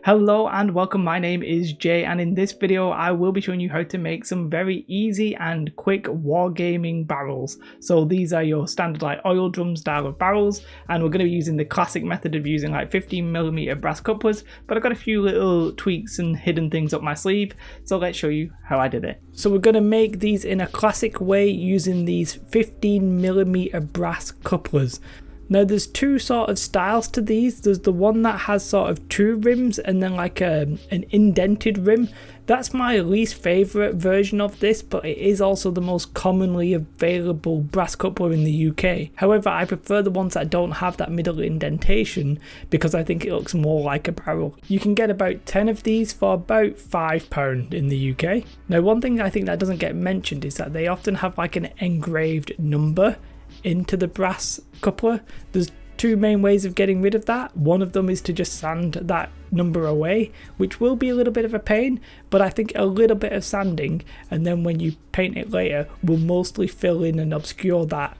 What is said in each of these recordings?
Hello and welcome, my name is Jay, and in this video I will be showing you how to make some very easy and quick wargaming barrels. So these are your standard like oil drum style of barrels, and we're going to be using the classic method of using like 15mm brass couplers, but I've got a few little tweaks and hidden things up my sleeve, so let's show you how I did it. So we're going to make these in a classic way using these 15mm brass couplers. Now there's two sort of styles to these. There's the one that has sort of two rims and then like an indented rim. That's my least favourite version of this, but it is also the most commonly available brass coupler in the UK. However, I prefer the ones that don't have that middle indentation because I think it looks more like a barrel. You can get about 10 of these for about £5 in the UK. Now one thing I think that doesn't get mentioned is that they often have like an engraved number into the brass coupler. There's two main ways of getting rid of that. One of them is to just sand that number away, which will be a little bit of a pain, but I think a little bit of sanding and then when you paint it later will mostly fill in and obscure that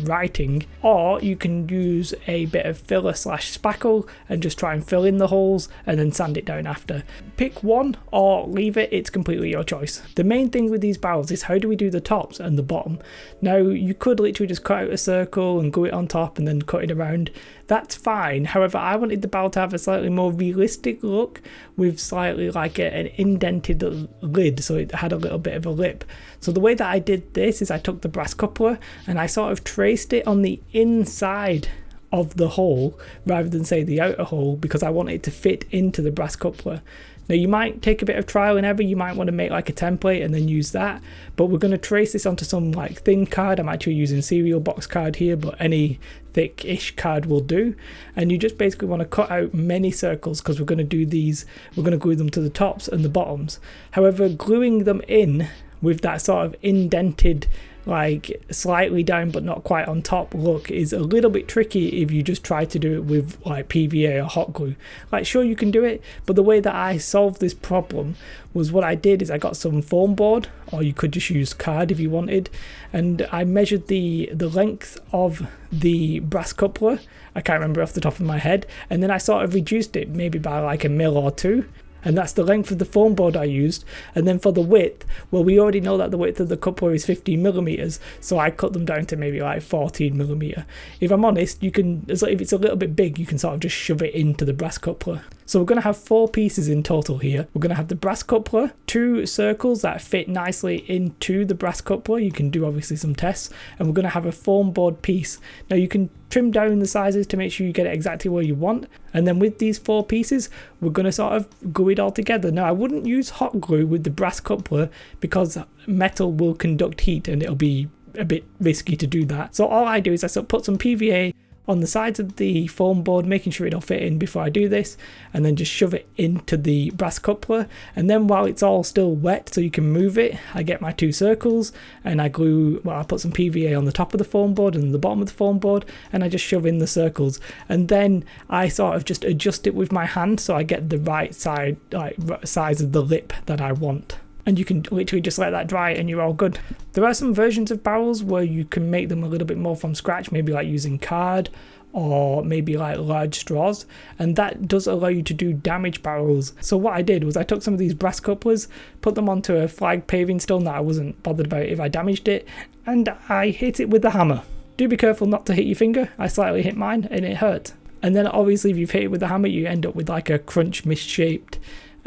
writing. Or you can use a bit of filler slash spackle and just try and fill in the holes and then sand it down after. Pick one or leave it, it's completely your choice. The main thing with these barrels is how do we do the tops and the bottom. Now you could literally just cut out a circle and glue it on top and then cut it around. That's fine. However, I wanted the barrel to have a slightly more realistic look with slightly like an indented lid, so it had a little bit of a lip. So the way that I did this is I took the brass coupler and I sort of traced it on the inside of the hole rather than say the outer hole because I wanted it to fit into the brass coupler. Now you might take a bit of trial and error, you might want to make like a template and then use that, but we're going to trace this onto some like thin card. I'm actually using cereal box card here, but any thick-ish card will do. And you just basically want to cut out many circles because we're going to do these, we're going to glue them to the tops and the bottoms. However, gluing them in with that sort of indented like slightly down but not quite on top look is a little bit tricky if you just try to do it with like PVA or hot glue. Like sure you can do it, but the way that I solved this problem was what I did is I got some foam board, or you could just use card if you wanted, and I measured the length of the brass coupler, I can't remember off the top of my head, and then I sort of reduced it maybe by like 1 mil or 2. And that's the length of the foam board I used. And then for the width, well, we already know that the width of the coupler is 15mm, so I cut them down to maybe like 14mm. If I'm honest, you can, if it's a little bit big, you can sort of just shove it into the brass coupler. So we're going to have 4 pieces in total here. We're going to have the brass coupler, 2 circles that fit nicely into the brass coupler. You can do obviously some tests, and we're going to have a foam board piece. Now you can trim down the sizes to make sure you get it exactly where you want, and then with these 4 pieces we're going to sort of glue it all together. Now I wouldn't use hot glue with the brass coupler because metal will conduct heat and it'll be a bit risky to do that. So all I do is I put some PVA on the sides of the foam board, making sure it'll fit in before I do this, and then just shove it into the brass coupler. And then while it's all still wet so you can move it, I get my 2 circles and I put some PVA on the top of the foam board and the bottom of the foam board, and I just shove in the circles, and then I sort of just adjust it with my hand so I get the right side, like size of the lip that I want. And you can literally just let that dry and you're all good. There are some versions of barrels where you can make them a little bit more from scratch, maybe like using card or maybe like large straws, and that does allow you to do damaged barrels. So what I did was I took some of these brass couplers, put them onto a flag paving stone that I wasn't bothered about if I damaged it, and I hit it with the hammer. Do be careful not to hit your finger. I slightly hit mine and it hurt. And then obviously if you've hit it with the hammer, you end up with like a crunch misshaped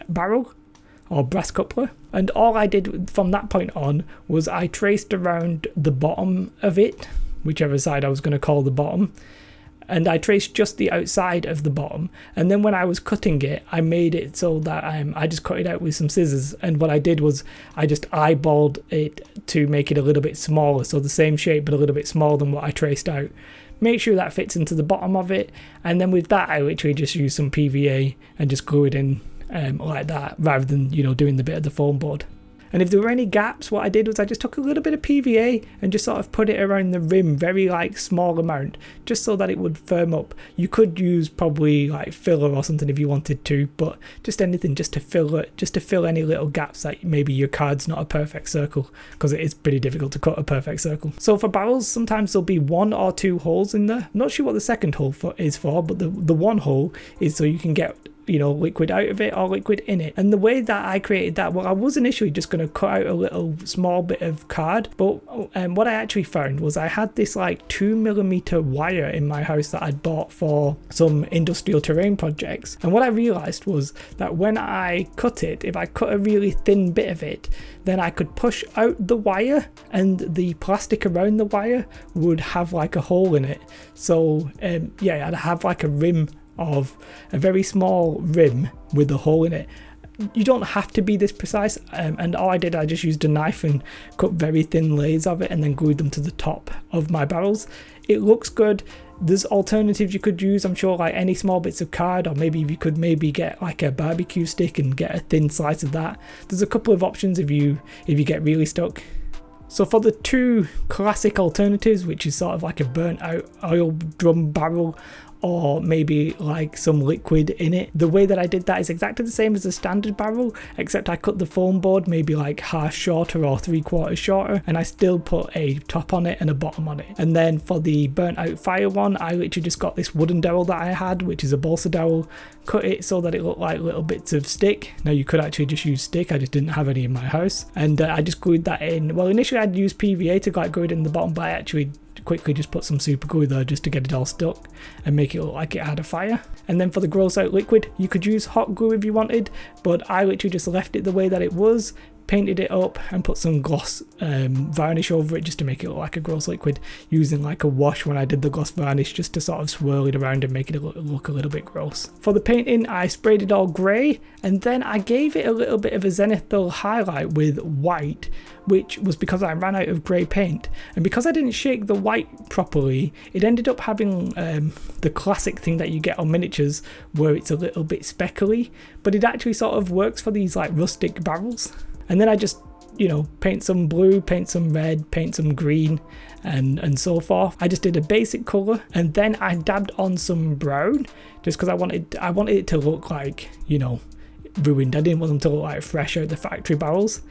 barrel or brass coupler. And all I did from that point on was I traced around the bottom of it, whichever side I was going to call the bottom, and I traced just the outside of the bottom. And then when I was cutting it, I made it so that I just cut it out with some scissors, and what I did was I just eyeballed it to make it a little bit smaller, so the same shape but a little bit smaller than what I traced out. Make sure that fits into the bottom of it, and then with that I literally just use some PVA and just glue it in like that, rather than doing the bit of the foam board. And if there were any gaps, what I did was I just took a little bit of PVA and just sort of put it around the rim, very like small amount, just so that it would firm up. You could use probably like filler or something if you wanted to, but just anything just to fill it, just to fill any little gaps that maybe your card's not a perfect circle, because it is pretty difficult to cut a perfect circle. So for barrels, sometimes there'll be 1 or 2 holes in there. I'm not sure what the second hole is for, but the one hole is so you can get liquid out of it or liquid in it. And the way that I created that, well, I was initially just going to cut out a little small bit of card, but what I actually found was I had this like 2mm wire in my house that I'd bought for some industrial terrain projects. And what I realized was that when I cut it, if I cut a really thin bit of it, then I could push out the wire and the plastic around the wire would have like a hole in it. So yeah, I'd have like a rim of a very small rim with a hole in it. You don't have to be this precise, and all I did, I just used a knife and cut very thin layers of it and then glued them to the top of my barrels. It looks good. There's alternatives you could use, I'm sure, like any small bits of card, or maybe you could get like a barbecue stick and get a thin slice of that. There's a couple of options if you get really stuck. So for the two classic alternatives, which is sort of like a burnt out oil drum barrel or maybe like some liquid in it, the way that I did that is exactly the same as a standard barrel, except I cut the foam board maybe like half shorter or 3/4 shorter, and I still put a top on it and a bottom on it. And then for the burnt out fire one, I literally just got this wooden dowel that I had, which is a balsa dowel, cut it so that it looked like little bits of stick. Now you could actually just use stick, I just didn't have any in my house, and I just glued that in. Well, initially I'd use PVA to like glue it in the bottom, but I actually quickly just put some super glue there just to get it all stuck and make it look like it had a fire. And then for the gross out liquid, you could use hot glue if you wanted, but I literally just left it the way that it was, painted it up and put some gloss varnish over it just to make it look like a gross liquid, using like a wash when I did the gloss varnish just to sort of swirl it around and make it look a little bit gross. For the painting, I sprayed it all grey, and then I gave it a little bit of a zenithal highlight with white, which was because I ran out of grey paint. And because I didn't shake the white properly, it ended up having the classic thing that you get on miniatures where it's a little bit speckly, but it actually sort of works for these like rustic barrels. And then I just, paint some blue, paint some red, paint some green, and so forth. I just did a basic colour, and then I dabbed on some brown just because I wanted it to look like, ruined. I didn't want them to look like fresh out the factory barrels.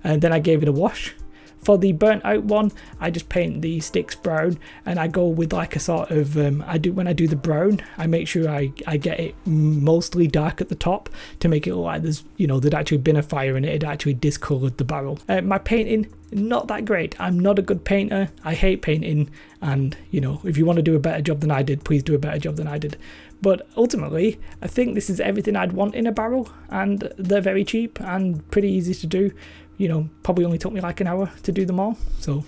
And then I gave it a wash. For the burnt out one, I just paint the sticks brown, and I go with like a sort of when I do the brown, I make sure I get it mostly dark at the top to make it look like there'd actually been a fire in it. It actually discoloured the barrel. My painting, not that great. I'm not a good painter. I hate painting, and if you want to do a better job than I did, please do a better job than I did. But ultimately, I think this is everything I'd want in a barrel, and they're very cheap and pretty easy to do. Probably only took me like an hour to do them all. So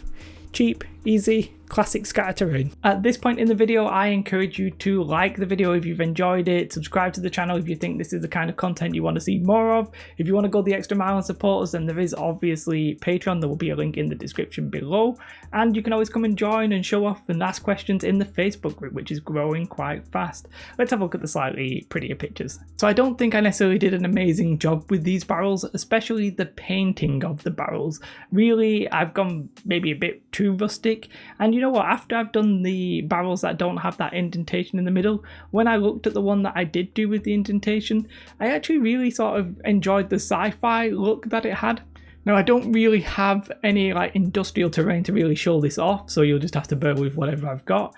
cheap, easy, classic scatter terrain. At this point in the video, I encourage you to like the video if you've enjoyed it, subscribe to the channel if you think this is the kind of content you want to see more of. If you want to go the extra mile and support us, then there is obviously Patreon. There will be a link in the description below, and you can always come and join and show off and ask questions in the Facebook group, which is growing quite fast. Let's have a look at the slightly prettier pictures. So I don't think I necessarily did an amazing job with these barrels, especially the painting of the barrels. Really, I've gone maybe a bit too rustic. And you know what, after I've done the barrels that don't have that indentation in the middle, when I looked at the one that I did do with the indentation, I actually really sort of enjoyed the sci-fi look that it had. Now, I don't really have any like industrial terrain to really show this off, so you'll just have to bear with whatever I've got.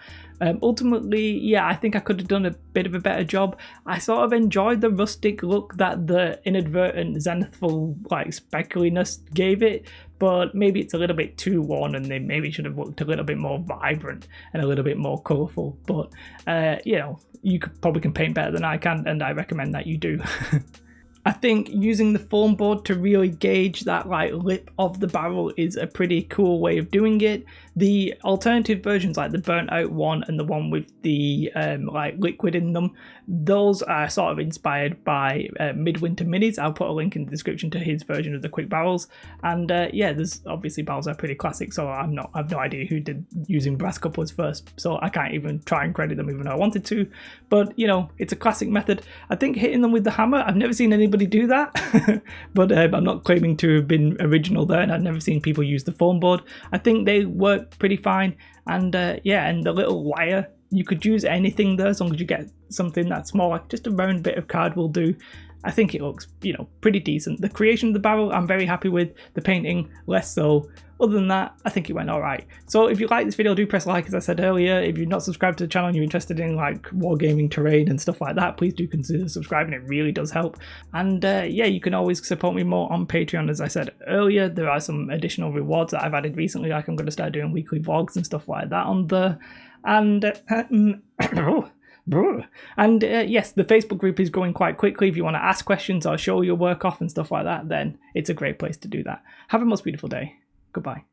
Ultimately, yeah, I think I could have done a bit of a better job. I sort of enjoyed the rustic look that the inadvertent zenithal like speckliness gave it, but maybe it's a little bit too worn, and they maybe should have looked a little bit more vibrant and a little bit more colourful. But you probably can paint better than I can, and I recommend that you do. I think using the foam board to really gauge that like lip of the barrel is a pretty cool way of doing it. The alternative versions, like the burnt out one and the one with the like liquid in them, those are sort of inspired by Midwinter Minis. I'll put a link in the description to his version of the quick barrels. And yeah, there's obviously barrels are pretty classic, so I've no idea who did using brass couplers first, so I can't even try and credit them even though I wanted to. But it's a classic method. I think hitting them with the hammer, I've never seen anybody do that, but I'm not claiming to have been original there, and I've never seen people use the foam board. I think they work pretty fine, and yeah, and the little wire, you could use anything there as long as you get something that's small, like just a round bit of card will do. I think it looks, you know, pretty decent. The creation of the barrel, I'm very happy with. The painting, less so. Other than that, I think it went alright. So if you like this video, do press like, as I said earlier. If you're not subscribed to the channel and you're interested in like wargaming terrain and stuff like that, please do consider subscribing. It really does help. And yeah, you can always support me more on Patreon. As I said earlier, there are some additional rewards that I've added recently, like I'm going to start doing weekly vlogs and stuff like that on there. And and yes, the Facebook group is growing quite quickly. If you want to ask questions or show your work off and stuff like that, then it's a great place to do that. Have a most beautiful day. Goodbye.